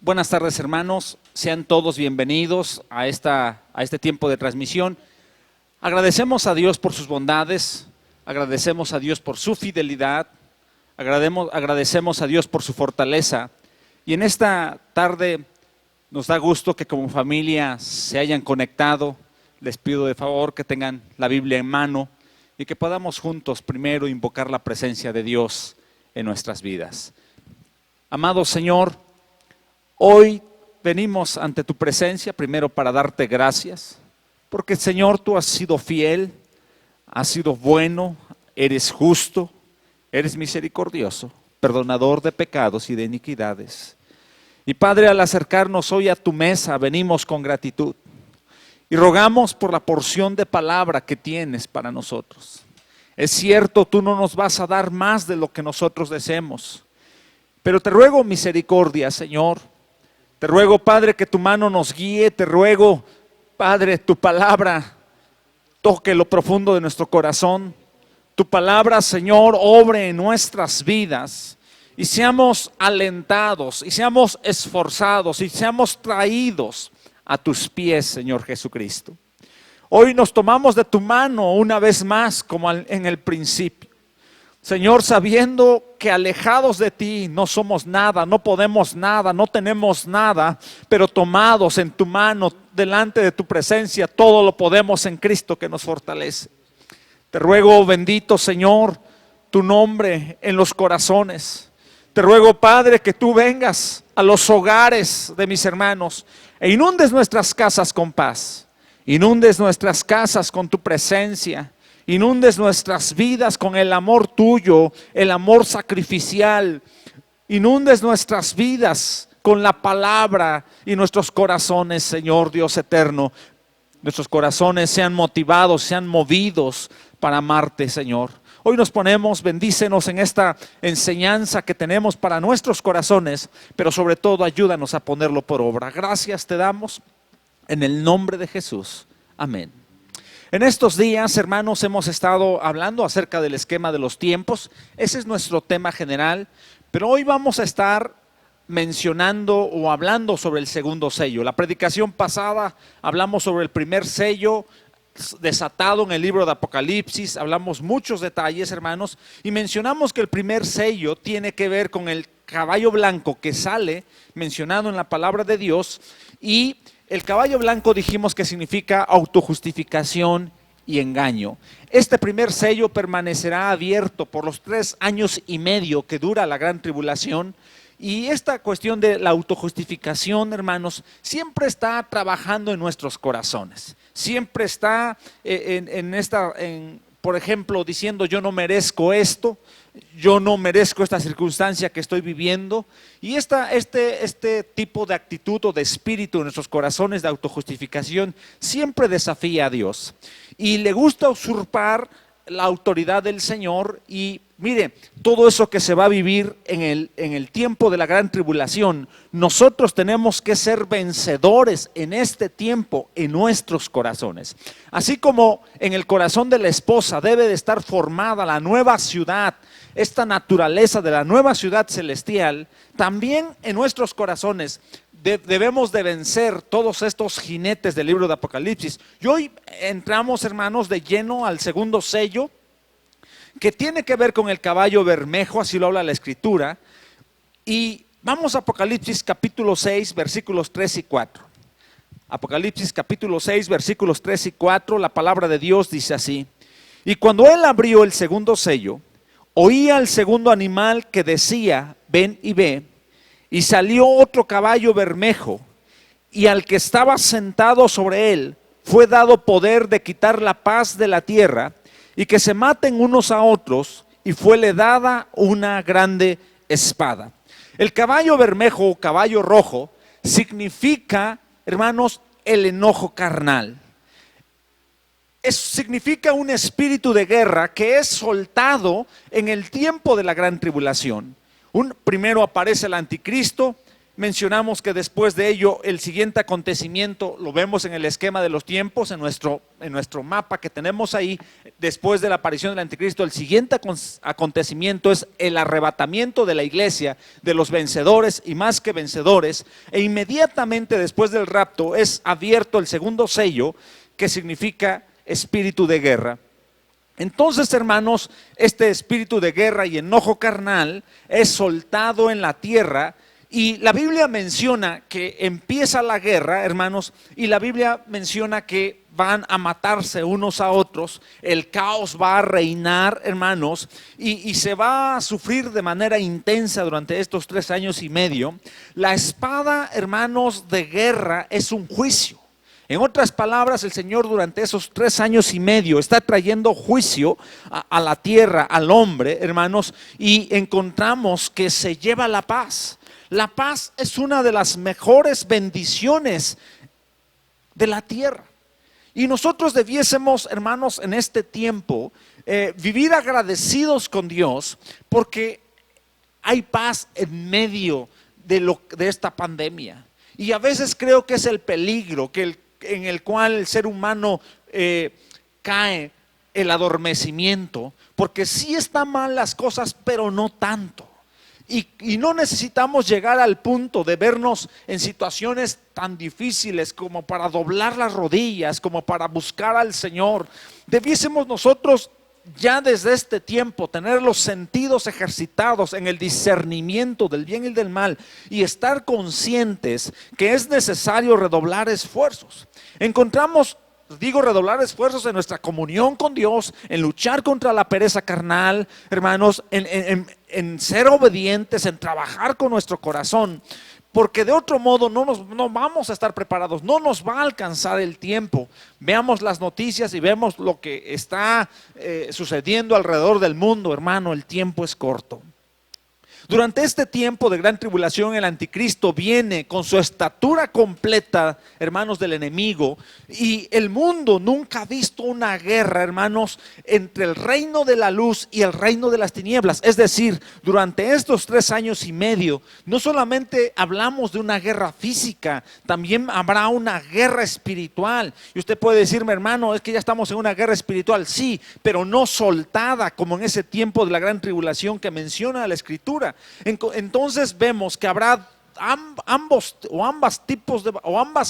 Buenas tardes, hermanos. Sean todos bienvenidos a este tiempo de transmisión. Agradecemos a Dios por sus bondades, agradecemos a Dios por su fidelidad, agradecemos a Dios por su fortaleza. Y en esta tarde nos da gusto que como familia se hayan conectado. Les pido de favor que tengan la Biblia en mano y que podamos juntos primero invocar la presencia de Dios en nuestras vidas. Amado Señor, hoy venimos ante tu presencia primero para darte gracias, porque Señor, tú has sido fiel, has sido bueno, eres justo, eres misericordioso, perdonador de pecados y de iniquidades. Y Padre, al acercarnos hoy a tu mesa, venimos con gratitud y rogamos por la porción de palabra que tienes para nosotros. Es cierto, tú no nos vas a dar más de lo que nosotros deseemos, pero te ruego misericordia, Señor. Te ruego, Padre, que tu mano nos guíe. Te ruego, Padre, tu palabra toque lo profundo de nuestro corazón. Tu palabra, Señor, obre en nuestras vidas y seamos alentados y seamos esforzados y seamos traídos a tus pies, Señor Jesucristo. Hoy nos tomamos de tu mano una vez más como en el principio. Señor, sabiendo que alejados de ti no somos nada, no podemos nada, no tenemos nada, pero tomados en tu mano, delante de tu presencia, todo lo podemos en Cristo que nos fortalece. Te ruego, bendito Señor, tu nombre en los corazones. Te ruego, Padre, que tú vengas a los hogares de mis hermanos e inundes nuestras casas con paz, inundes nuestras casas con tu presencia. Inundes nuestras vidas con el amor tuyo, el amor sacrificial. Inundes nuestras vidas con la palabra y nuestros corazones, Señor Dios eterno. Nuestros corazones sean motivados, sean movidos para amarte, Señor. Hoy nos ponemos, bendícenos en esta enseñanza que tenemos para nuestros corazones, pero sobre todo ayúdanos a ponerlo por obra. Gracias te damos en el nombre de Jesús. Amén. En estos días, hermanos, hemos estado hablando acerca del esquema de los tiempos. Ese es nuestro tema general, pero hoy vamos a estar mencionando o hablando sobre el segundo sello. La predicación pasada hablamos sobre el primer sello desatado en el libro de Apocalipsis. Hablamos muchos detalles, hermanos, y mencionamos que el primer sello tiene que ver con el caballo blanco que sale mencionado en la palabra de Dios. Y el caballo blanco dijimos que significa autojustificación y engaño. Este primer sello permanecerá abierto por los 3 años y medio que dura la gran tribulación. Y esta cuestión de la autojustificación, hermanos, siempre está trabajando en nuestros corazones. Siempre está por ejemplo, diciendo yo no merezco esto, yo no merezco esta circunstancia que estoy viviendo. Y este tipo de actitud o de espíritu en nuestros corazones de autojustificación siempre desafía a Dios. Y le gusta usurpar la autoridad del Señor. Y mire, todo eso que se va a vivir en el tiempo de la gran tribulación, nosotros tenemos que ser vencedores en este tiempo en nuestros corazones. Así como en el corazón de la esposa debe de estar formada la nueva ciudad, esta naturaleza de la nueva ciudad celestial, también en nuestros corazones debemos de vencer todos estos jinetes del libro de Apocalipsis. Y hoy entramos, hermanos, de lleno al segundo sello, que tiene que ver con el caballo bermejo, así lo habla la Escritura. Y vamos a Apocalipsis capítulo 6, versículos 3 y 4. Apocalipsis capítulo 6, versículos 3 y 4, la palabra de Dios dice así: y cuando él abrió el segundo sello, oí al segundo animal que decía, ven y ve. Y salió otro caballo bermejo, y al que estaba sentado sobre él fue dado poder de quitar la paz de la tierra, y que se maten unos a otros, y fuele dada una grande espada. El caballo bermejo o caballo rojo significa, hermanos, el enojo carnal. Significa un espíritu de guerra que es soltado en el tiempo de la gran tribulación. Primero aparece el anticristo, mencionamos que después de ello el siguiente acontecimiento lo vemos en el esquema de los tiempos, en nuestro mapa que tenemos ahí. Después de la aparición del anticristo, el siguiente acontecimiento es el arrebatamiento de la iglesia, de los vencedores y más que vencedores, e inmediatamente después del rapto es abierto el segundo sello, que significa espíritu de guerra. Entonces, hermanos, este espíritu de guerra y enojo carnal es soltado en la tierra. Y la Biblia menciona que empieza la guerra, hermanos, y la Biblia menciona que van a matarse unos a otros, el caos va a reinar, hermanos, y se va a sufrir de manera intensa durante estos 3 años y medio. La espada, hermanos, de guerra es un juicio. En otras palabras, el Señor durante esos 3 años y medio está trayendo juicio a la tierra, al hombre, hermanos, y encontramos que se lleva la paz. La paz es una de las mejores bendiciones de la tierra. Y nosotros debiésemos, hermanos, en este tiempo, vivir agradecidos con Dios, porque hay paz en medio de esta pandemia. Y a veces creo que es el peligro en el cual el ser humano cae, el adormecimiento, porque sí están mal las cosas, pero no tanto. Y no necesitamos llegar al punto de vernos en situaciones tan difíciles como para doblar las rodillas, como para buscar al Señor. Debiésemos nosotros ya desde este tiempo tener los sentidos ejercitados en el discernimiento del bien y del mal, y estar conscientes que es necesario redoblar esfuerzos. Encontramos, digo, redoblar esfuerzos en nuestra comunión con Dios, en luchar contra la pereza carnal, hermanos, en ser obedientes, en trabajar con nuestro corazón, porque de otro modo no vamos a estar preparados, no nos va a alcanzar el tiempo. Veamos las noticias y vemos lo que está sucediendo alrededor del mundo, hermano, el tiempo es corto. Durante este tiempo de gran tribulación, el anticristo viene con su estatura completa, hermanos, del enemigo, y el mundo nunca ha visto una guerra, hermanos, entre el reino de la luz y el reino de las tinieblas. Es decir, durante estos 3 años y medio, no solamente hablamos de una guerra física, también habrá una guerra espiritual. Y usted puede decirme, hermano, es que ya estamos en una guerra espiritual. Sí, pero no soltada como en ese tiempo de la gran tribulación que menciona la Escritura. Entonces vemos que habrá ambas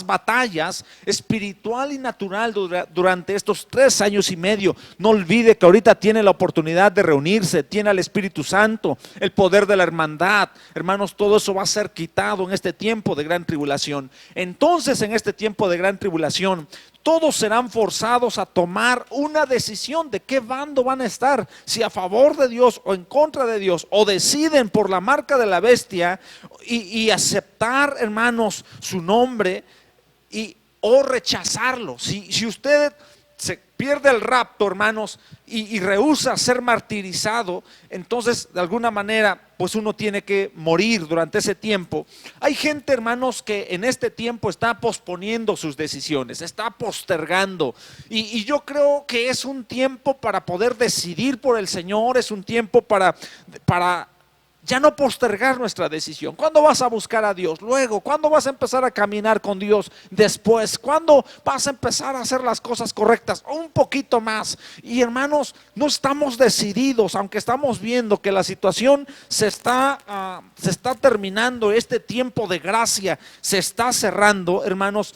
batallas, espiritual y natural, durante estos 3 años y medio. No olvide que ahorita tiene la oportunidad de reunirse, tiene al Espíritu Santo, el poder de la hermandad. Hermanos, todo eso va a ser quitado en este tiempo de gran tribulación. Entonces, en este tiempo de gran tribulación, todos serán forzados a tomar una decisión de qué bando van a estar, si a favor de Dios o en contra de Dios, o deciden por la marca de la bestia y aceptar, hermanos, su nombre, o rechazarlo. Si usted se pierde el rapto, hermanos, y rehúsa ser martirizado, entonces de alguna manera pues uno tiene que morir durante ese tiempo. Hay gente, hermanos, que en este tiempo está posponiendo sus decisiones, está postergando, y yo creo que es un tiempo para poder decidir por el Señor, es un tiempo para ya no postergar nuestra decisión. ¿Cuándo vas a buscar a Dios? Luego. ¿Cuándo vas a empezar a caminar con Dios? Después. ¿Cuándo vas a empezar a hacer las cosas correctas? Un poquito más. Y hermanos, no estamos decididos, aunque estamos viendo que la situación se está terminando, este tiempo de gracia se está cerrando, hermanos.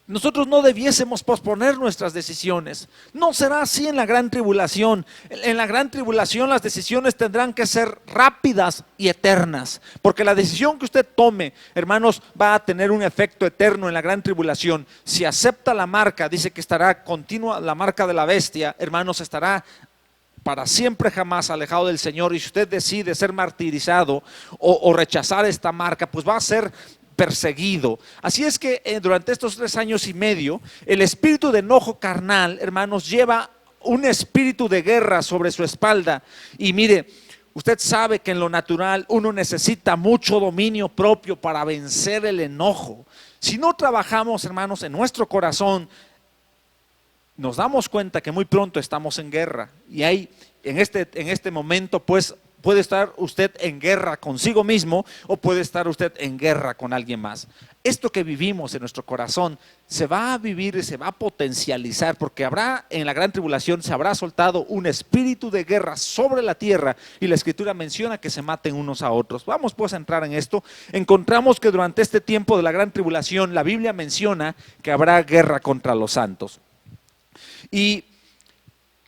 Nosotros no debiésemos posponer nuestras decisiones. No será así en la gran tribulación. En la gran tribulación las decisiones tendrán que ser rápidas y eternas, porque la decisión que usted tome, hermanos, va a tener un efecto eterno en la gran tribulación. Si acepta la marca, dice que estará continua, la marca de la bestia, hermanos, estará para siempre jamás alejado del Señor. Y si usted decide ser martirizado o rechazar esta marca, pues va a ser perseguido. Así es que durante estos 3 años y medio, el espíritu de enojo carnal, hermanos, lleva un espíritu de guerra sobre su espalda. Y mire, usted sabe que en lo natural uno necesita mucho dominio propio para vencer el enojo. Si no trabajamos, hermanos, en nuestro corazón, nos damos cuenta que muy pronto estamos en guerra. Y hay en este momento, pues, Puede estar usted en guerra consigo mismo o puede estar usted en guerra con alguien más. Esto que vivimos en nuestro corazón se va a vivir y se va a potencializar porque habrá en la gran tribulación, se habrá soltado un espíritu de guerra sobre la tierra y la Escritura menciona que se maten unos a otros. Vamos pues a entrar en esto. Encontramos que durante este tiempo de la gran tribulación la Biblia menciona que habrá guerra contra los santos. Y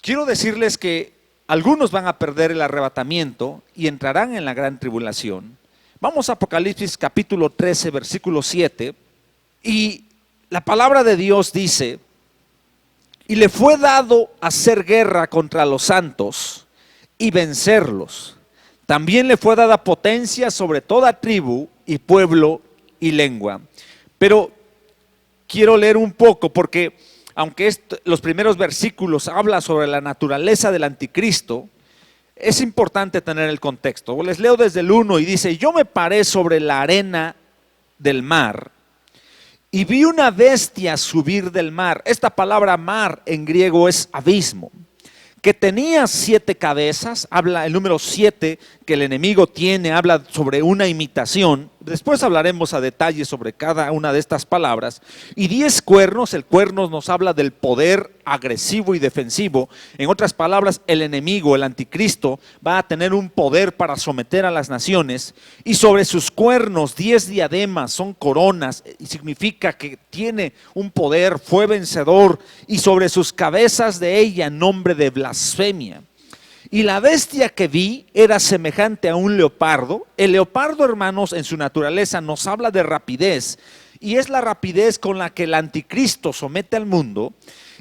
quiero decirles que algunos van a perder el arrebatamiento y entrarán en la gran tribulación. Vamos a Apocalipsis capítulo 13, versículo 7. Y la palabra de Dios dice: y le fue dado hacer guerra contra los santos y vencerlos. También le fue dada potencia sobre toda tribu y pueblo y lengua. Pero quiero leer un poco porque aunque los primeros versículos hablan sobre la naturaleza del anticristo, es importante tener el contexto. Les leo desde el 1 y dice: yo me paré sobre la arena del mar y vi una bestia subir del mar. Esta palabra mar en griego es abismo, que tenía 7 cabezas. Habla el número 7 que el enemigo tiene, habla sobre una imitación. Después hablaremos a detalle sobre cada una de estas palabras. Y 10 cuernos, el cuerno nos habla del poder agresivo y defensivo. En otras palabras, el enemigo, el anticristo, va a tener un poder para someter a las naciones. Y sobre sus cuernos 10 diademas, son coronas, y significa que tiene un poder, fue vencedor. Y sobre sus cabezas de ella nombre de blasfemia. Y la bestia que vi era semejante a un leopardo. El leopardo, hermanos, en su naturaleza nos habla de rapidez. Y es la rapidez con la que el anticristo somete al mundo.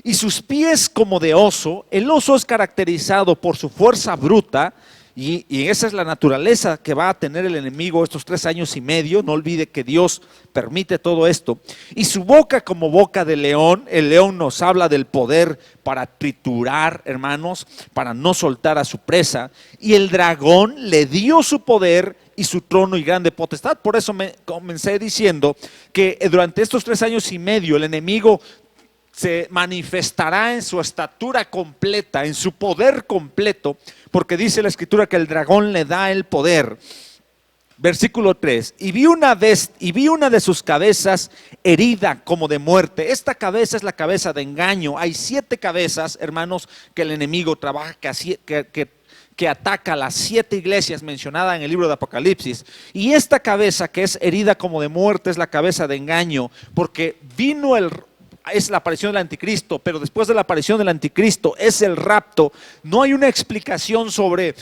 Y sus pies como de oso. El oso es caracterizado por su fuerza bruta. Y esa es la naturaleza que va a tener el enemigo estos 3 años y medio. No olvide que Dios permite todo esto. Y su boca como boca de león. El león nos habla del poder para triturar, hermanos, para no soltar a su presa. Y el dragón le dio su poder y su trono y grande potestad. Por eso me comencé diciendo que durante estos 3 años y medio el enemigo se manifestará en su estatura completa, en su poder completo, porque dice la Escritura que el dragón le da el poder. Versículo 3, y vi una de sus cabezas herida como de muerte. Esta cabeza es la cabeza de engaño. Hay 7 cabezas, hermanos, que el enemigo trabaja, que ataca a las 7 iglesias mencionadas en el libro de Apocalipsis. Y esta cabeza que es herida como de muerte es la cabeza de engaño, porque es la aparición del anticristo, pero después de la aparición del anticristo es el rapto. No hay una explicación sobre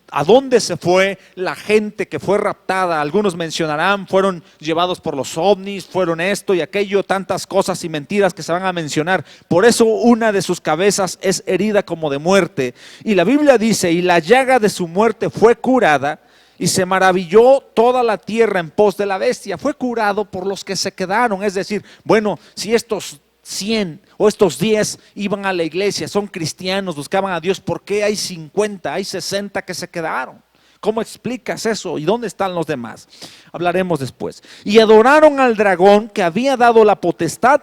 a dónde se fue la gente que fue raptada. Algunos mencionarán, fueron llevados por los ovnis, fueron esto y aquello, tantas cosas y mentiras que se van a mencionar. Por eso una de sus cabezas es herida como de muerte. Y la Biblia dice, y la llaga de su muerte fue curada. Y se maravilló toda la tierra en pos de la bestia. Fue curado por los que se quedaron. Es decir, bueno, si estos 100 o estos 10 iban a la iglesia, son cristianos, buscaban a Dios, ¿por qué hay 50, hay 60 que se quedaron? ¿Cómo explicas eso? ¿Y dónde están los demás? Hablaremos después. Y adoraron al dragón que había dado la potestad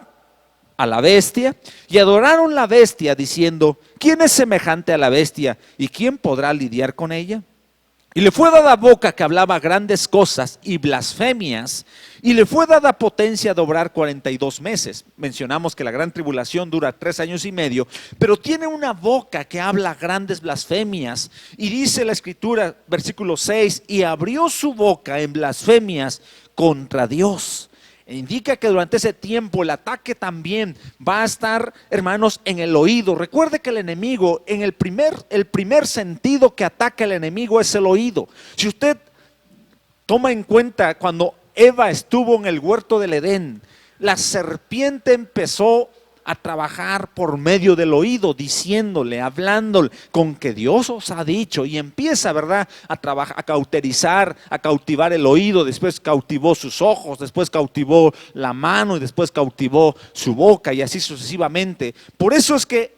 a la bestia, y adoraron la bestia diciendo: ¿quién es semejante a la bestia y quién podrá lidiar con ella? Y le fue dada boca que hablaba grandes cosas y blasfemias, y le fue dada potencia de obrar 42 meses. Mencionamos que la gran tribulación dura 3 años y medio, pero tiene una boca que habla grandes blasfemias. Y dice la Escritura, versículo 6, y abrió su boca en blasfemias contra Dios. Indica que durante ese tiempo el ataque también va a estar, hermanos, en el oído. Recuerde que el enemigo, el primer sentido que ataca el enemigo es el oído. Si usted toma en cuenta cuando Eva estuvo en el huerto del Edén, la serpiente empezó a trabajar por medio del oído, diciéndole, hablándole, con que Dios os ha dicho, y empieza, ¿verdad?, a trabajar, a cauterizar, a cautivar el oído. Después cautivó sus ojos, después cautivó la mano y después cautivó su boca, y así sucesivamente. Por eso es que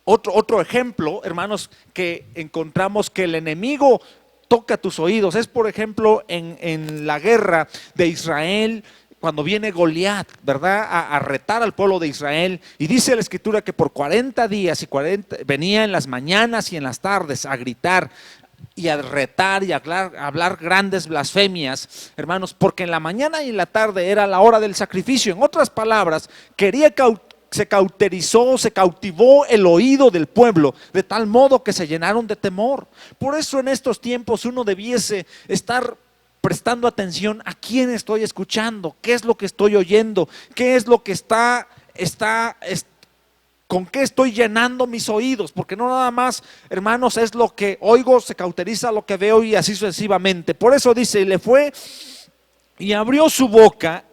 otro ejemplo, hermanos, que encontramos que el enemigo toca tus oídos es, por ejemplo, en la guerra de Israel, cuando viene Goliat, ¿verdad?, a retar al pueblo de Israel. Y dice la Escritura que por 40 días venía en las mañanas y en las tardes a gritar y a retar y a hablar grandes blasfemias, hermanos, porque en la mañana y en la tarde era la hora del sacrificio. En otras palabras, se cauterizó, se cautivó el oído del pueblo, de tal modo que se llenaron de temor. Por eso en estos tiempos uno debiese estar prestando atención a quién estoy escuchando, qué es lo que estoy oyendo, qué es lo que con qué estoy llenando mis oídos, porque no nada más, hermanos, es lo que oigo, se cauteriza lo que veo y así sucesivamente. Por eso dice, y le fue y abrió su boca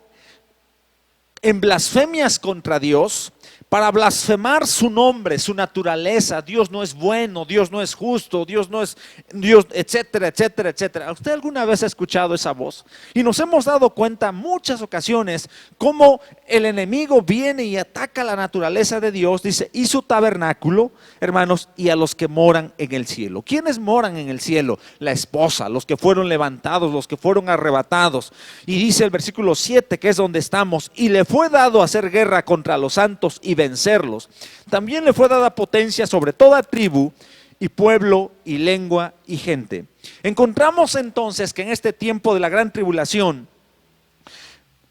en blasfemias contra Dios, para blasfemar su nombre, su naturaleza. Dios no es bueno, Dios no es justo, Dios no es Dios, etcétera, etcétera, etcétera. ¿Usted alguna vez ha escuchado esa voz? Y nos hemos dado cuenta muchas ocasiones cómo el enemigo viene y ataca la naturaleza de Dios, dice, y su tabernáculo, hermanos, y a los que moran en el cielo. ¿Quiénes moran en el cielo? La esposa, los que fueron levantados, los que fueron arrebatados. Y dice el versículo 7, que es donde estamos, y le fue dado hacer guerra contra los santos y vencerlos. También le fue dada potencia sobre toda tribu y pueblo y lengua y gente. Encontramos entonces que en este tiempo de la gran tribulación,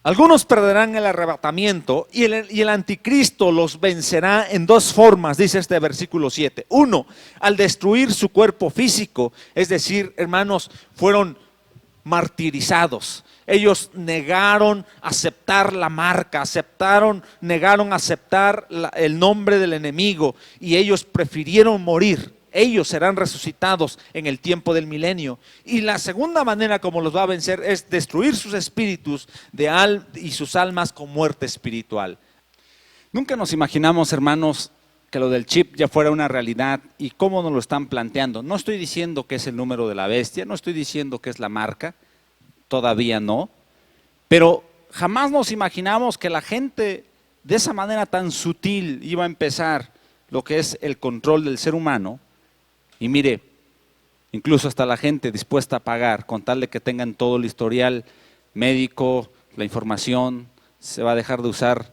algunos perderán el arrebatamiento y el anticristo los vencerá en dos formas, dice este versículo 7. Uno, al destruir su cuerpo físico, es decir, hermanos, fueron martirizados. Ellos negaron aceptar la marca, negaron aceptar el nombre del enemigo y ellos prefirieron morir. Ellos serán resucitados en el tiempo del milenio. Y la segunda manera como los va a vencer es destruir sus espíritus y sus almas con muerte espiritual. Nunca nos imaginamos, hermanos, que lo del chip ya fuera una realidad y cómo nos lo están planteando. No estoy diciendo que es el número de la bestia, no estoy diciendo que es la marca, todavía no, pero jamás nos imaginamos que la gente de esa manera tan sutil iba a empezar lo que es el control del ser humano. Y mire, incluso hasta la gente dispuesta a pagar con tal de que tengan todo el historial médico, la información, se va a dejar de usar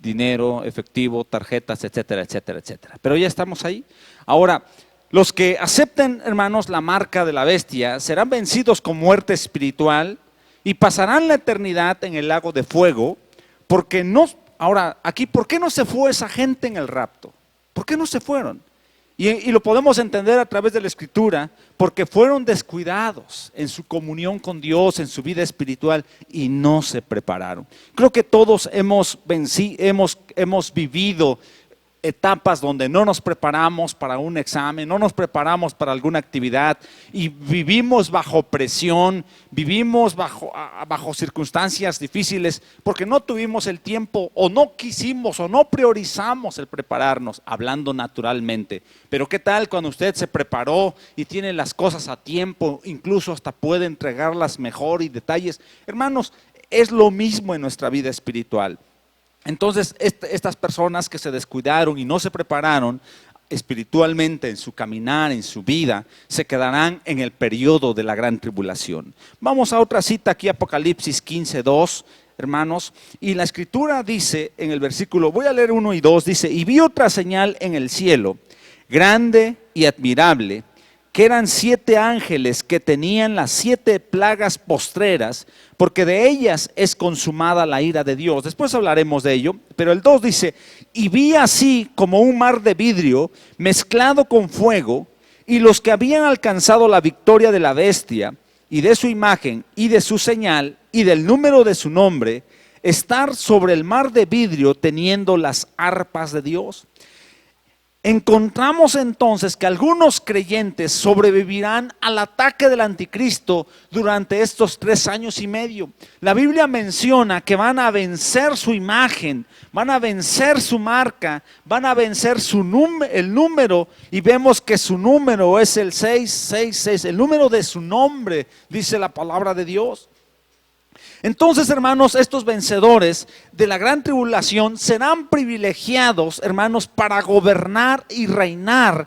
dinero, efectivo, tarjetas, etcétera, etcétera, etcétera. Pero ya estamos ahí. Ahora, los que acepten, hermanos, la marca de la bestia serán vencidos con muerte espiritual y pasarán la eternidad en el lago de fuego, porque no. Ahora, aquí, ¿por qué no se fue esa gente en el rapto? ¿Por qué no se fueron? Y lo podemos entender a través de la Escritura, porque fueron descuidados en su comunión con Dios, en su vida espiritual, y no se prepararon. Creo que todos hemos vivido etapas donde no nos preparamos para un examen, no nos preparamos para alguna actividad y vivimos bajo presión, vivimos bajo circunstancias difíciles porque no tuvimos el tiempo o no quisimos o no priorizamos el prepararnos, hablando naturalmente. Pero ¿qué tal cuando usted se preparó y tiene las cosas a tiempo, incluso hasta puede entregarlas mejor y detalles? Hermanos, es lo mismo en nuestra vida espiritual. Entonces, estas personas que se descuidaron y no se prepararon espiritualmente en su caminar, en su vida, se quedarán en el periodo de la gran tribulación. Vamos a otra cita aquí, Apocalipsis 15:2, hermanos, y la Escritura dice en el versículo, voy a leer 1 y 2, dice, y vi otra señal en el cielo, grande y admirable, que eran 7 ángeles que tenían las 7 plagas postreras, porque de ellas es consumada la ira de Dios. Después hablaremos de ello, pero el 2 dice, y vi así como un mar de vidrio mezclado con fuego, y los que habían alcanzado la victoria de la bestia, y de su imagen, y de su señal, y del número de su nombre, estar sobre el mar de vidrio teniendo las arpas de Dios. Encontramos entonces que algunos creyentes sobrevivirán al ataque del anticristo durante estos 3 años y medio. La Biblia menciona que van a vencer su imagen, van a vencer su marca, van a vencer el número, y vemos que su número es el 666, el número de su nombre, dice la palabra de Dios. Entonces, hermanos, estos vencedores de la gran tribulación serán privilegiados, hermanos, para gobernar y reinar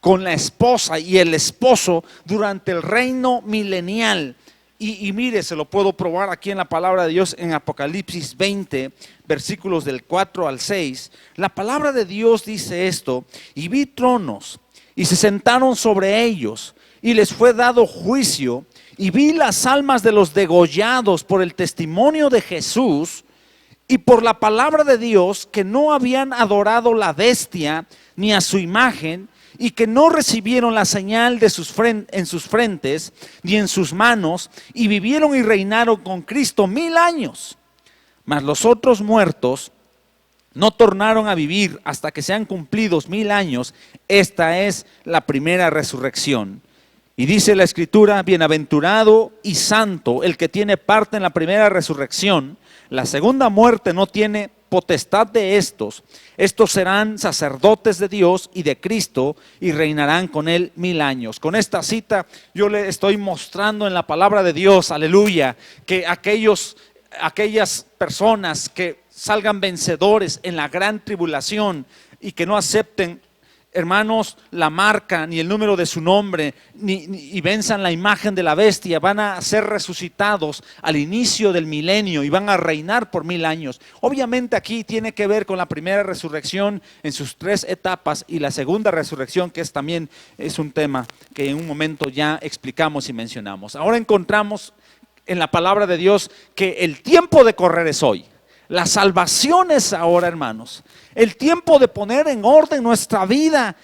con la esposa y el esposo durante el reino milenial. Y mire, se lo puedo probar aquí en la palabra de Dios en Apocalipsis 20, versículos del 4 al 6. La palabra de Dios dice esto, y vi tronos, y se sentaron sobre ellos, y les fue dado juicio, y vi las almas de los degollados por el testimonio de Jesús y por la palabra de Dios, que no habían adorado la bestia ni a su imagen, y que no recibieron la señal de en sus frentes ni en sus manos, y vivieron y reinaron con Cristo 1000 años. Mas los otros muertos no tornaron a vivir hasta que sean cumplidos 1000 años. Esta es la primera resurrección. Y dice la Escritura: bienaventurado y santo el que tiene parte en la primera resurrección. La segunda muerte no tiene potestad de estos. Estos serán sacerdotes de Dios y de Cristo, y reinarán con él 1000 años. Con esta cita yo le estoy mostrando en la palabra de Dios, aleluya, que aquellas personas que salgan vencedores en la gran tribulación y que no acepten, hermanos, la marca ni el número de su nombre, y venzan la imagen de la bestia, van a ser resucitados al inicio del milenio y van a reinar por 1000 años. Obviamente aquí tiene que ver con la primera resurrección en sus 3 etapas, y la segunda resurrección, que también es un tema que en un momento ya explicamos y mencionamos. Ahora encontramos en la palabra de Dios que el tiempo de correr es hoy. La salvación es ahora, hermanos. El tiempo de poner en orden nuestra vida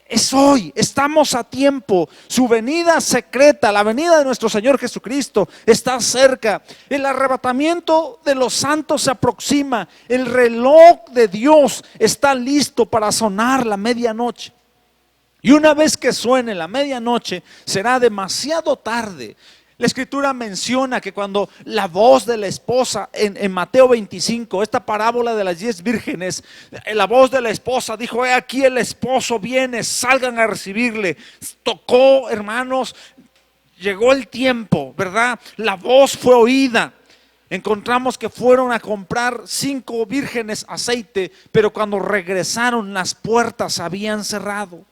es hoy. Estamos a tiempo. Su venida secreta, la venida de nuestro Señor Jesucristo, está cerca. El arrebatamiento de los santos se aproxima. El reloj de Dios está listo para sonar la medianoche. Y una vez que suene la medianoche, será demasiado tarde. La Escritura menciona que cuando la voz de la esposa, en Mateo 25, esta parábola de las 10 vírgenes, la voz de la esposa dijo: he aquí el esposo viene, salgan a recibirle. Tocó, hermanos, llegó el tiempo, ¿verdad? La voz fue oída. Encontramos que fueron a comprar 5 vírgenes aceite, pero cuando regresaron las puertas habían cerrado.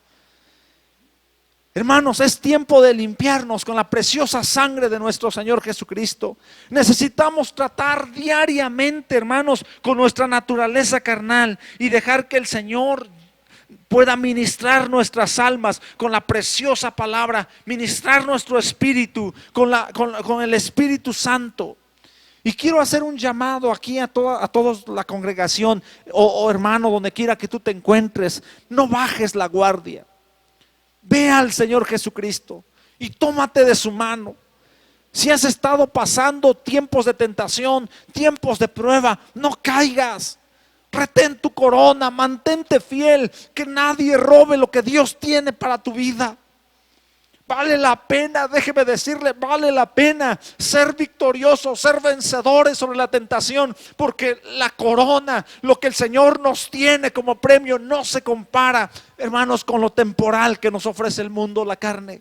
Hermanos, es tiempo de limpiarnos con la preciosa sangre de nuestro Señor Jesucristo. Necesitamos tratar diariamente, hermanos, con nuestra naturaleza carnal y dejar que el Señor pueda ministrar nuestras almas con la preciosa palabra, ministrar nuestro espíritu con el Espíritu Santo. Y quiero hacer un llamado aquí a toda la congregación, o hermano, donde quiera que tú te encuentres: no bajes la guardia. Ve al Señor Jesucristo y tómate de su mano. Si has estado pasando tiempos de tentación, tiempos de prueba, no caigas. Retén tu corona, mantente fiel, que nadie robe lo que Dios tiene para tu vida. Vale la pena, déjeme decirle, vale la pena ser victoriosos, ser vencedores sobre la tentación, porque la corona, lo que el Señor nos tiene como premio, no se compara, hermanos, con lo temporal que nos ofrece el mundo, la carne.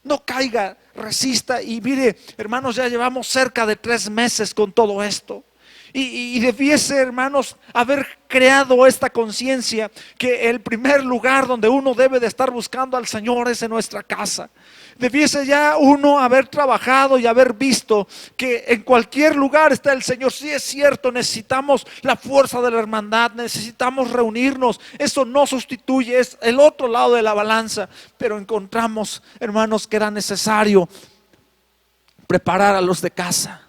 No caiga, resista. Y mire, hermanos, ya llevamos cerca de 3 meses con todo esto. Y debiese, hermanos, haber creado esta conciencia que el primer lugar donde uno debe de estar buscando al Señor es en nuestra casa. Debiese ya uno haber trabajado y haber visto que en cualquier lugar está el Señor. Sí, es cierto, necesitamos la fuerza de la hermandad, necesitamos reunirnos. Eso no sustituye, es el otro lado de la balanza. Pero encontramos, hermanos, que era necesario preparar a los de casa.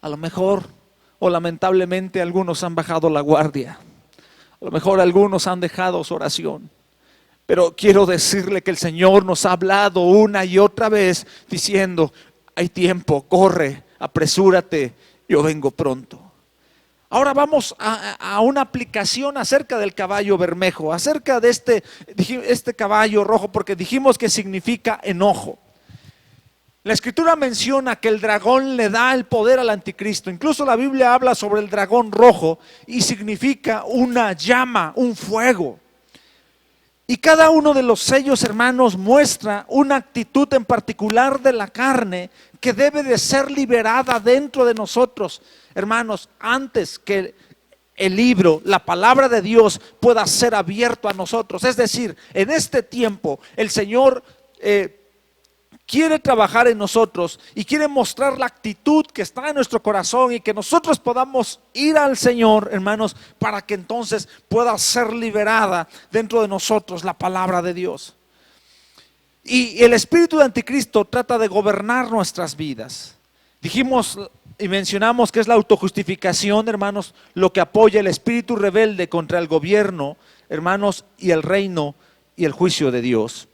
A lo mejor, o lamentablemente, algunos han bajado la guardia. A lo mejor algunos han dejado su oración. Pero quiero decirle que el Señor nos ha hablado una y otra vez diciendo: hay tiempo, corre, apresúrate, yo vengo pronto. Ahora vamos a una aplicación acerca del caballo bermejo, acerca de este caballo rojo, porque dijimos que significa enojo. La Escritura menciona que el dragón le da el poder al anticristo. Incluso la Biblia habla sobre el dragón rojo y significa una llama, un fuego. Y cada uno de los sellos, hermanos, muestra una actitud en particular de la carne que debe de ser liberada dentro de nosotros, hermanos, antes que el libro, la palabra de Dios, pueda ser abierto a nosotros. Es decir, en este tiempo el Señor quiere trabajar en nosotros y quiere mostrar la actitud que está en nuestro corazón y que nosotros podamos ir al Señor, hermanos, para que entonces pueda ser liberada dentro de nosotros la palabra de Dios. Y el espíritu de anticristo trata de gobernar nuestras vidas. Dijimos y mencionamos que es la autojustificación, hermanos, lo que apoya el espíritu rebelde contra el gobierno, hermanos, y el reino y el juicio de Dios.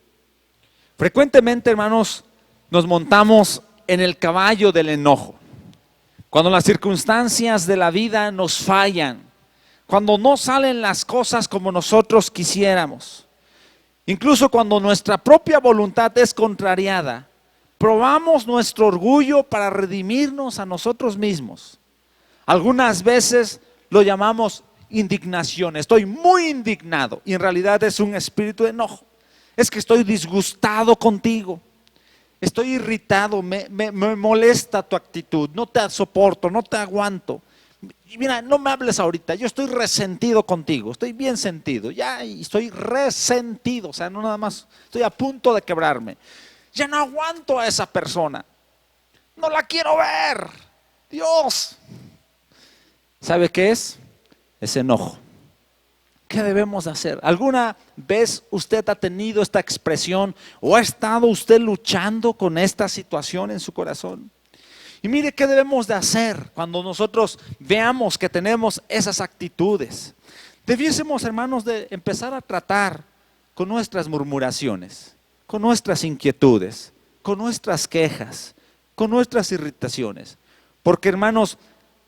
Frecuentemente, hermanos, nos montamos en el caballo del enojo. Cuando las circunstancias de la vida nos fallan, cuando no salen las cosas como nosotros quisiéramos, incluso cuando nuestra propia voluntad es contrariada, probamos nuestro orgullo para redimirnos a nosotros mismos. Algunas veces lo llamamos indignación. Estoy muy indignado y en realidad es un espíritu de enojo. Es que estoy disgustado contigo. Estoy irritado, me molesta tu actitud, no te soporto, no te aguanto. Mira, no me hables ahorita, yo estoy resentido contigo, estoy bien sentido, ya estoy resentido, o sea, no nada más, estoy a punto de quebrarme. Ya no aguanto a esa persona, no la quiero ver, Dios. ¿Sabe qué es? Es enojo. ¿Qué debemos hacer? ¿Alguna vez usted ha tenido esta expresión o ha estado usted luchando con esta situación en su corazón? Y mire qué debemos de hacer cuando nosotros veamos que tenemos esas actitudes. Debiésemos, hermanos, de empezar a tratar con nuestras murmuraciones, con nuestras inquietudes, con nuestras quejas, con nuestras irritaciones. Porque, hermanos,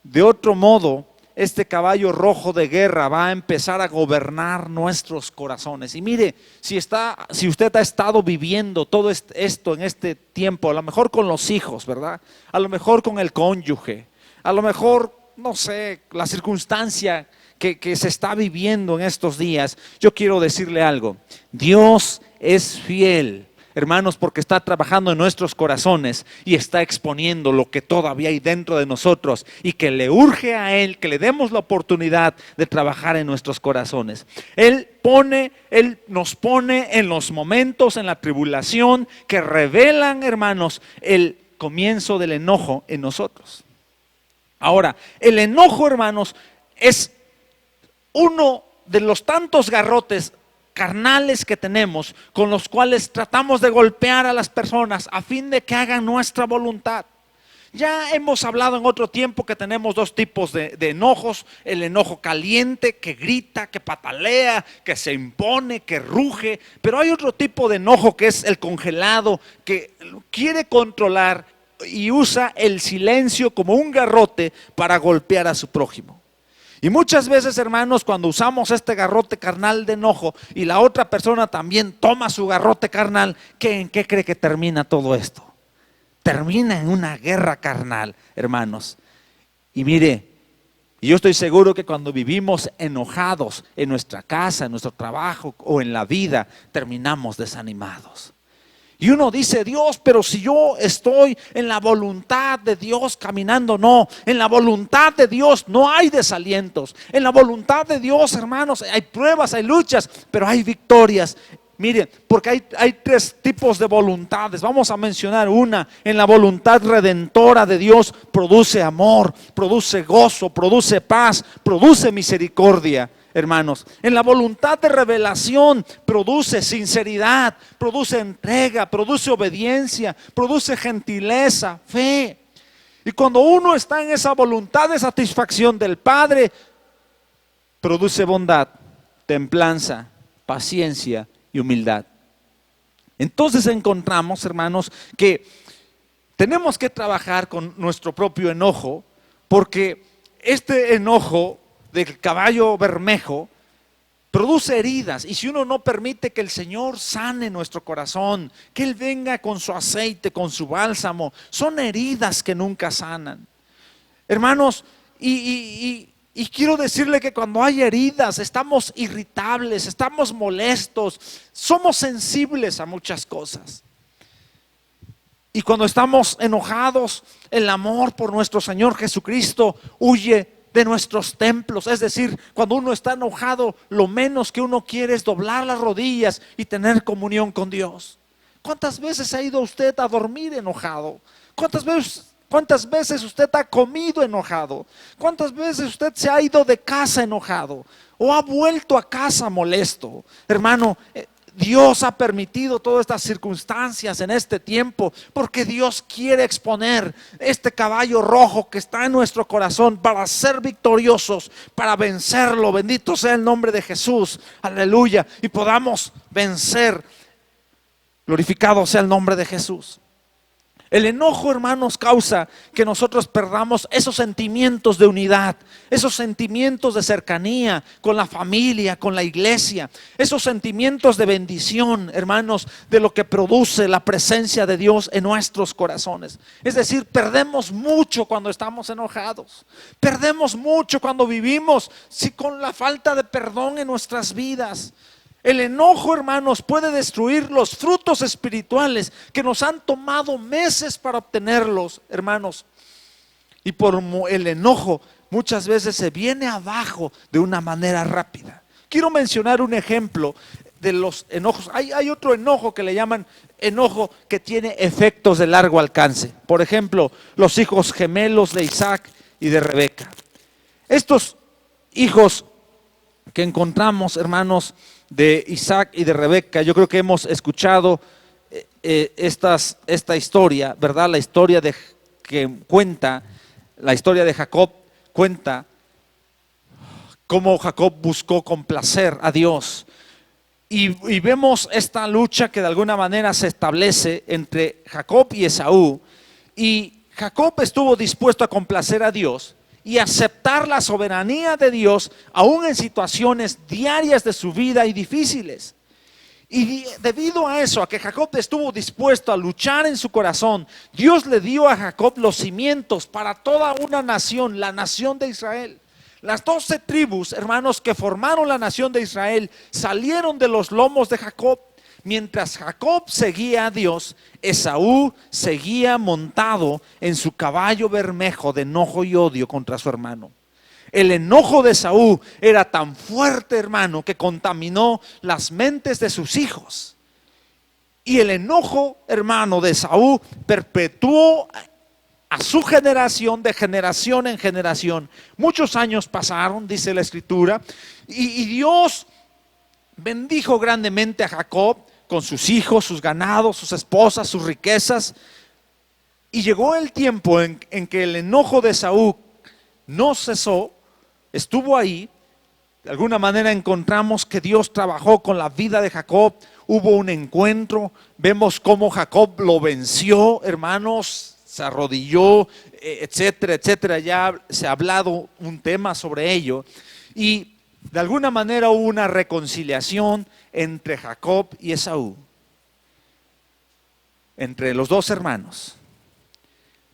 de otro modo, este caballo rojo de guerra va a empezar a gobernar nuestros corazones. Y mire, si usted ha estado viviendo todo esto en este tiempo, a lo mejor con los hijos, ¿verdad? A lo mejor con el cónyuge, a lo mejor, no sé, la circunstancia que se está viviendo en estos días, yo quiero decirle algo. Dios es fiel, hermanos, porque está trabajando en nuestros corazones y está exponiendo lo que todavía hay dentro de nosotros y que le urge a Él que le demos la oportunidad de trabajar en nuestros corazones. Él nos pone en los momentos, en la tribulación, que revelan, hermanos, el comienzo del enojo en nosotros. Ahora, el enojo, hermanos, es uno de los tantos garrotes carnales que tenemos con los cuales tratamos de golpear a las personas a fin de que hagan nuestra voluntad. Ya hemos hablado en otro tiempo que tenemos dos tipos de enojos: el enojo caliente, que grita, que patalea, que se impone, que ruge. Pero hay otro tipo de enojo que es el congelado, que quiere controlar y usa el silencio como un garrote para golpear a su prójimo. Y muchas veces, hermanos, cuando usamos este garrote carnal de enojo y la otra persona también toma su garrote carnal, ¿en qué cree que termina todo esto? Termina en una guerra carnal, hermanos. Y mire, yo estoy seguro que cuando vivimos enojados en nuestra casa, en nuestro trabajo o en la vida, terminamos desanimados. Y uno dice: Dios, pero si yo estoy en la voluntad de Dios caminando. No, en la voluntad de Dios no hay desalientos. En la voluntad de Dios, hermanos, hay pruebas, hay luchas, pero hay victorias. Miren, porque hay tres tipos de voluntades. Vamos a mencionar una. En la voluntad redentora de Dios produce amor, produce gozo, produce paz, produce misericordia. Hermanos, en la voluntad de revelación produce sinceridad, produce entrega, produce obediencia, produce gentileza, fe. Y cuando uno está en esa voluntad de satisfacción del Padre, produce bondad, templanza, paciencia y humildad. Entonces encontramos, hermanos, que tenemos que trabajar con nuestro propio enojo, porque este enojo del caballo bermejo produce heridas. Y si uno no permite que el Señor sane nuestro corazón, que Él venga con su aceite, con su bálsamo, son heridas que nunca sanan, hermanos. Y quiero decirle que cuando hay heridas estamos irritables, estamos molestos, somos sensibles a muchas cosas. Y cuando estamos enojados, el amor por nuestro Señor Jesucristo huye de nuestros templos. Es decir, cuando uno está enojado, lo menos que uno quiere es doblar las rodillas y tener comunión con Dios. ¿Cuántas veces ha ido usted a dormir enojado? ¿Cuántas veces usted ha comido enojado? ¿Cuántas veces usted se ha ido de casa enojado? ¿O ha vuelto a casa molesto? Hermano, Dios ha permitido todas estas circunstancias en este tiempo porque Dios quiere exponer este caballo rojo que está en nuestro corazón para ser victoriosos, para vencerlo. Bendito sea el nombre de Jesús, aleluya, y podamos vencer. Glorificado sea el nombre de Jesús. El enojo, hermanos, causa que nosotros perdamos esos sentimientos de unidad, esos sentimientos de cercanía con la familia, con la iglesia, esos sentimientos de bendición, hermanos, de lo que produce la presencia de Dios en nuestros corazones. Es decir, perdemos mucho cuando estamos enojados, perdemos mucho cuando vivimos con la falta de perdón en nuestras vidas. El enojo, hermanos, puede destruir los frutos espirituales que nos han tomado meses para obtenerlos, hermanos. Y por el enojo muchas veces se viene abajo de una manera rápida. Quiero mencionar un ejemplo de los enojos. Hay otro enojo que le llaman enojo que tiene efectos de largo alcance. Por ejemplo, los hijos gemelos de Isaac y de Rebeca. Estos hijos que encontramos, hermanos, de Isaac y de Rebeca, yo creo que hemos escuchado esta historia, ¿verdad? La historia de Jacob cuenta cómo Jacob buscó complacer a Dios. Y vemos esta lucha que de alguna manera se establece entre Jacob y Esaú. Y Jacob estuvo dispuesto a complacer a Dios y aceptar la soberanía de Dios aún en situaciones diarias de su vida y difíciles. Y debido a eso, a que Jacob estuvo dispuesto a luchar en su corazón, Dios le dio a Jacob los cimientos para toda una nación, la nación de Israel. Las 12 tribus, hermanos, que formaron la nación de Israel salieron de los lomos de Jacob. Mientras Jacob seguía a Dios, Esaú seguía montado en su caballo bermejo de enojo y odio contra su hermano. El enojo de Esaú era tan fuerte, hermano, que contaminó las mentes de sus hijos. Y el enojo, hermano, de Esaú perpetuó a su generación, de generación en generación. Muchos años pasaron, dice la Escritura, y Dios bendijo grandemente a Jacob con sus hijos, sus ganados, sus esposas, sus riquezas. Y llegó el tiempo en que el enojo de Esaú no cesó, estuvo ahí. De alguna manera encontramos que Dios trabajó con la vida de Jacob. Hubo un encuentro, vemos cómo Jacob lo venció, hermanos, se arrodilló, etcétera, etcétera. Ya se ha hablado un tema sobre ello. Y de alguna manera hubo una reconciliación entre Jacob y Esaú, entre los dos hermanos.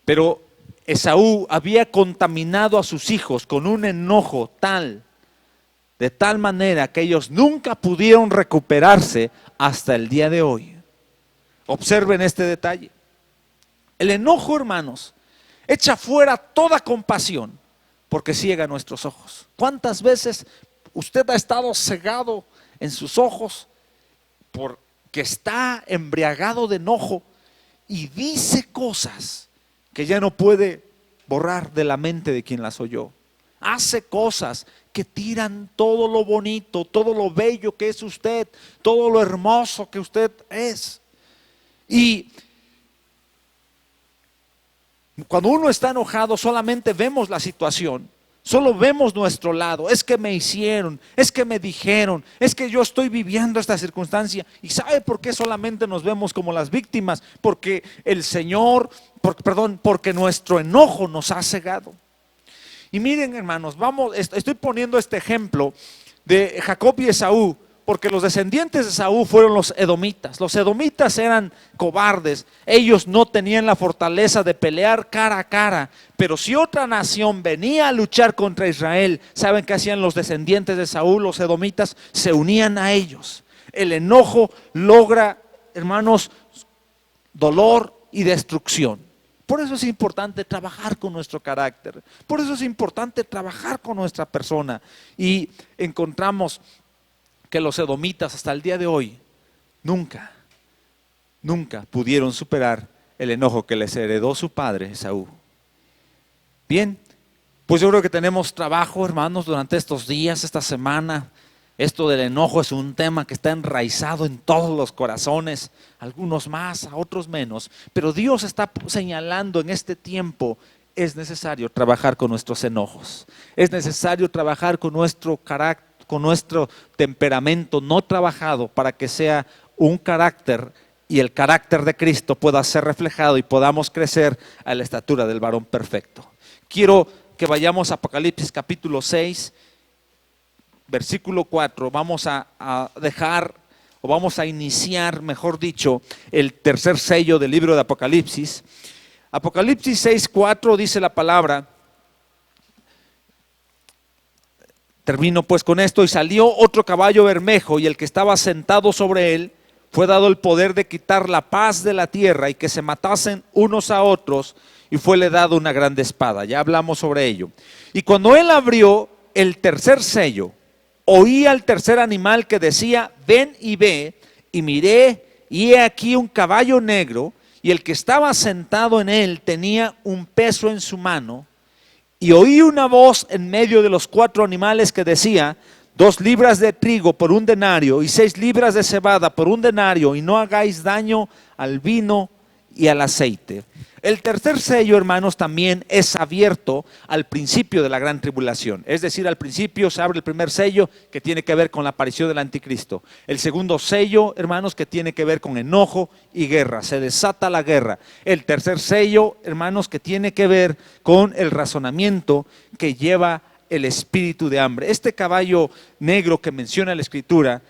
Pero Esaú había contaminado a sus hijos con un enojo de tal manera que ellos nunca pudieron recuperarse hasta el día de hoy. Observen este detalle. El enojo, hermanos, echa fuera toda compasión porque ciega nuestros ojos. ¿Cuántas veces usted ha estado cegado en sus ojos porque está embriagado de enojo y dice cosas que ya no puede borrar de la mente de quien las oyó? Hace cosas que tiran todo lo bonito, todo lo bello que es usted, todo lo hermoso que usted es. Y cuando uno está enojado solamente vemos la situación, solo vemos nuestro lado. Es que me hicieron, es que me dijeron, es que yo estoy viviendo esta circunstancia. ¿Y sabe por qué solamente nos vemos como las víctimas? Porque porque nuestro enojo nos ha cegado. Y miren, hermanos, estoy poniendo este ejemplo de Jacob y Esaú porque los descendientes de Esaú fueron los edomitas. Los edomitas eran cobardes, ellos no tenían la fortaleza de pelear cara a cara, pero si otra nación venía a luchar contra Israel, ¿saben qué hacían los descendientes de Esaú? Los edomitas se unían a ellos. El enojo logra, hermanos, dolor y destrucción. Por eso es importante trabajar con nuestro carácter, por eso es importante trabajar con nuestra persona. Y encontramos que los edomitas hasta el día de hoy nunca nunca pudieron superar el enojo que les heredó su padre Esaú. Bien, pues yo creo que tenemos trabajo, hermanos, durante estos días, esta semana. Esto del enojo es un tema que está enraizado en todos los corazones, algunos más, a otros menos. Pero Dios está señalando en este tiempo, es necesario trabajar con nuestros enojos. Es necesario trabajar con nuestro carácter, con nuestro temperamento no trabajado, para que sea un carácter y el carácter de Cristo pueda ser reflejado y podamos crecer a la estatura del varón perfecto. Quiero que vayamos a Apocalipsis capítulo 6, versículo 4. Vamos a dejar, o vamos a iniciar, mejor dicho, el tercer sello del libro de Apocalipsis. Apocalipsis 6, 4 dice la palabra. Termino pues con esto: y salió otro caballo bermejo, y el que estaba sentado sobre él fue dado el poder de quitar la paz de la tierra y que se matasen unos a otros, y fuele dado una grande espada. Ya hablamos sobre ello. Y cuando él abrió el tercer sello, oí al tercer animal que decía: ven y ve. Y miré, y he aquí un caballo negro, y el que estaba sentado en él tenía un peso en su mano. Y oí una voz en medio de los cuatro animales que decía: 2 libras de trigo por 1 denario, y 6 libras de cebada por 1 denario, y no hagáis daño al vino y al aceite. El tercer sello, hermanos, también es abierto al principio de la gran tribulación. Es decir, al principio se abre el primer sello, que tiene que ver con la aparición del anticristo. El segundo sello, hermanos, que tiene que ver con enojo y guerra. Se desata la guerra. El tercer sello, hermanos, que tiene que ver con el razonamiento que lleva el espíritu de hambre. Este caballo negro que menciona la Escritura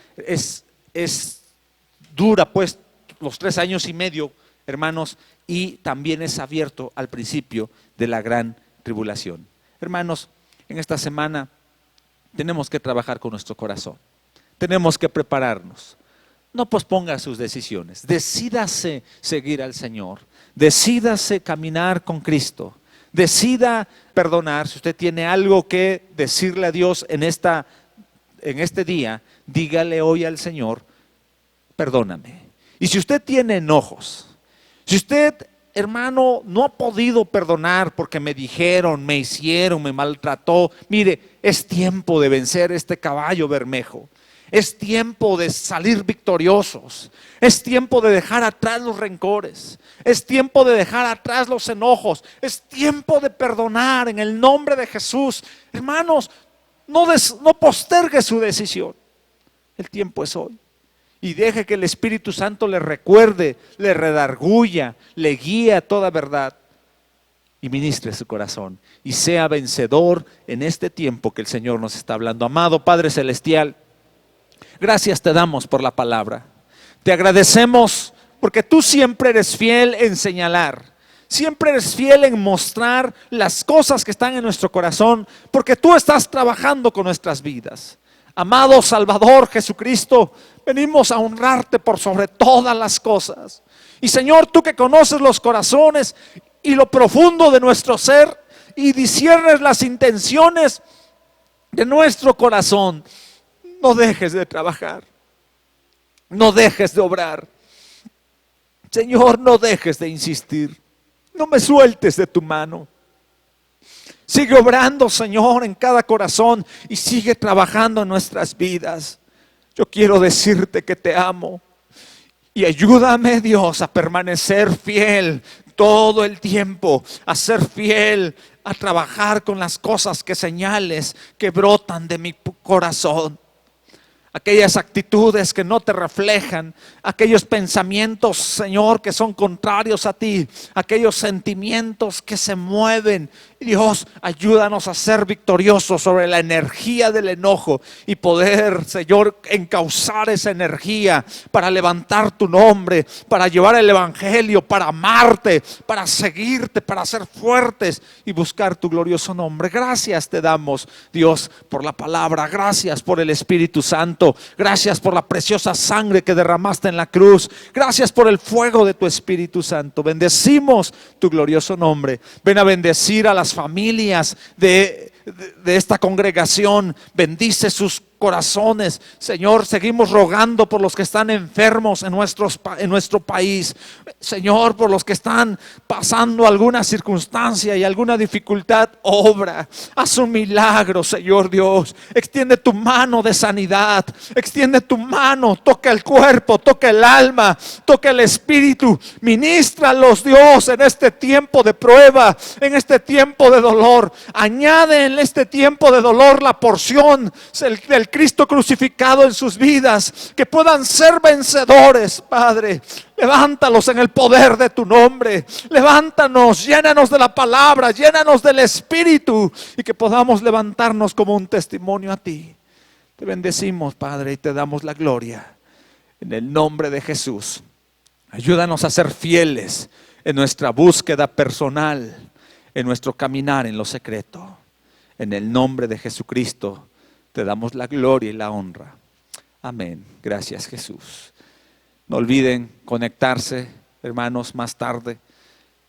dura pues los 3 años y medio, hermanos, y también es abierto al principio de la gran tribulación. Hermanos, en esta semana tenemos que trabajar con nuestro corazón. Tenemos que prepararnos. No posponga sus decisiones. Decídase seguir al Señor. Decídase caminar con Cristo. Decida perdonar. Si usted tiene algo que decirle a Dios en este día, dígale hoy al Señor: perdóname. Y si usted tiene enojos, si usted, hermano, no ha podido perdonar porque me dijeron, me hicieron, me maltrató, mire, es tiempo de vencer este caballo bermejo. Es tiempo de salir victoriosos. Es tiempo de dejar atrás los rencores. Es tiempo de dejar atrás los enojos. Es tiempo de perdonar en el nombre de Jesús. Hermanos, no postergue su decisión. El tiempo es hoy. Y deje que el Espíritu Santo le recuerde, le redarguya, le guíe a toda verdad y ministre su corazón y sea vencedor en este tiempo que el Señor nos está hablando. Amado Padre Celestial, gracias te damos por la palabra. Te agradecemos porque tú siempre eres fiel en señalar. Siempre eres fiel en mostrar las cosas que están en nuestro corazón, porque tú estás trabajando con nuestras vidas. Amado Salvador Jesucristo, venimos a honrarte por sobre todas las cosas. Y Señor, tú que conoces los corazones y lo profundo de nuestro ser y disciernes las intenciones de nuestro corazón, no dejes de trabajar, no dejes de obrar. Señor, no dejes de insistir, no me sueltes de tu mano. Sigue obrando, Señor, en cada corazón y sigue trabajando en nuestras vidas. Yo quiero decirte que te amo y ayúdame, Dios, a permanecer fiel todo el tiempo, a ser fiel, a trabajar con las cosas que señales que brotan de mi corazón. Aquellas actitudes que no te reflejan, aquellos pensamientos, Señor, que son contrarios a ti, aquellos sentimientos que se mueven. Dios, ayúdanos a ser victoriosos sobre la energía del enojo y poder, Señor, encauzar esa energía para levantar tu nombre, para llevar el evangelio, para amarte, para seguirte, para ser fuertes y buscar tu glorioso nombre. Gracias te damos, Dios, por la palabra. Gracias por el Espíritu Santo. Gracias por la preciosa sangre que derramaste en la cruz. Gracias por el fuego de tu Espíritu Santo. Bendecimos tu glorioso nombre. Ven a bendecir a las familias de esta congregación. Bendice sus corazones. Señor, seguimos rogando por los que están enfermos en nuestro país. Señor, por los que están pasando alguna circunstancia y alguna dificultad, obra, haz un milagro, Señor Dios. Extiende tu mano de sanidad, extiende tu mano, toca el cuerpo, toca el alma, toca el espíritu. Ministralos, Dios, en este tiempo de prueba, en este tiempo de dolor. Añade en este tiempo de dolor la porción del Cristo crucificado en sus vidas, que puedan ser vencedores, Padre. Levántalos en el poder de tu nombre. Levántanos, llénanos de la palabra, llénanos del Espíritu, y que podamos levantarnos como un testimonio a ti. Te bendecimos, Padre, y te damos la gloria en el nombre de Jesús. Ayúdanos a ser fieles en nuestra búsqueda personal, en nuestro caminar en lo secreto. En el nombre de Jesucristo te damos la gloria y la honra. Amén. Gracias, Jesús. No olviden conectarse, hermanos, más tarde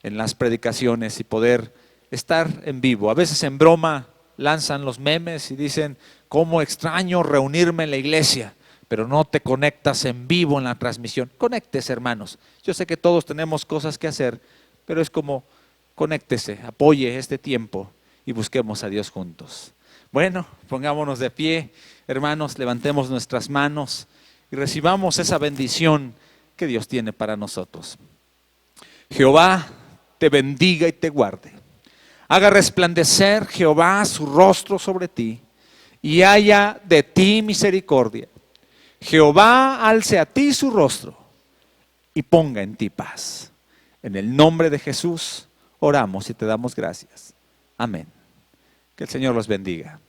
en las predicaciones y poder estar en vivo. A veces en broma lanzan los memes y dicen: cómo extraño reunirme en la iglesia, pero no te conectas en vivo en la transmisión. Conéctese, hermanos. Yo sé que todos tenemos cosas que hacer, pero es como conéctese, apoye este tiempo y busquemos a Dios juntos. Bueno, pongámonos de pie, hermanos, levantemos nuestras manos y recibamos esa bendición que Dios tiene para nosotros. Jehová te bendiga y te guarde. Haga resplandecer Jehová su rostro sobre ti y haya de ti misericordia. Jehová alce a ti su rostro y ponga en ti paz. En el nombre de Jesús oramos y te damos gracias. Amén. Que el Señor los bendiga.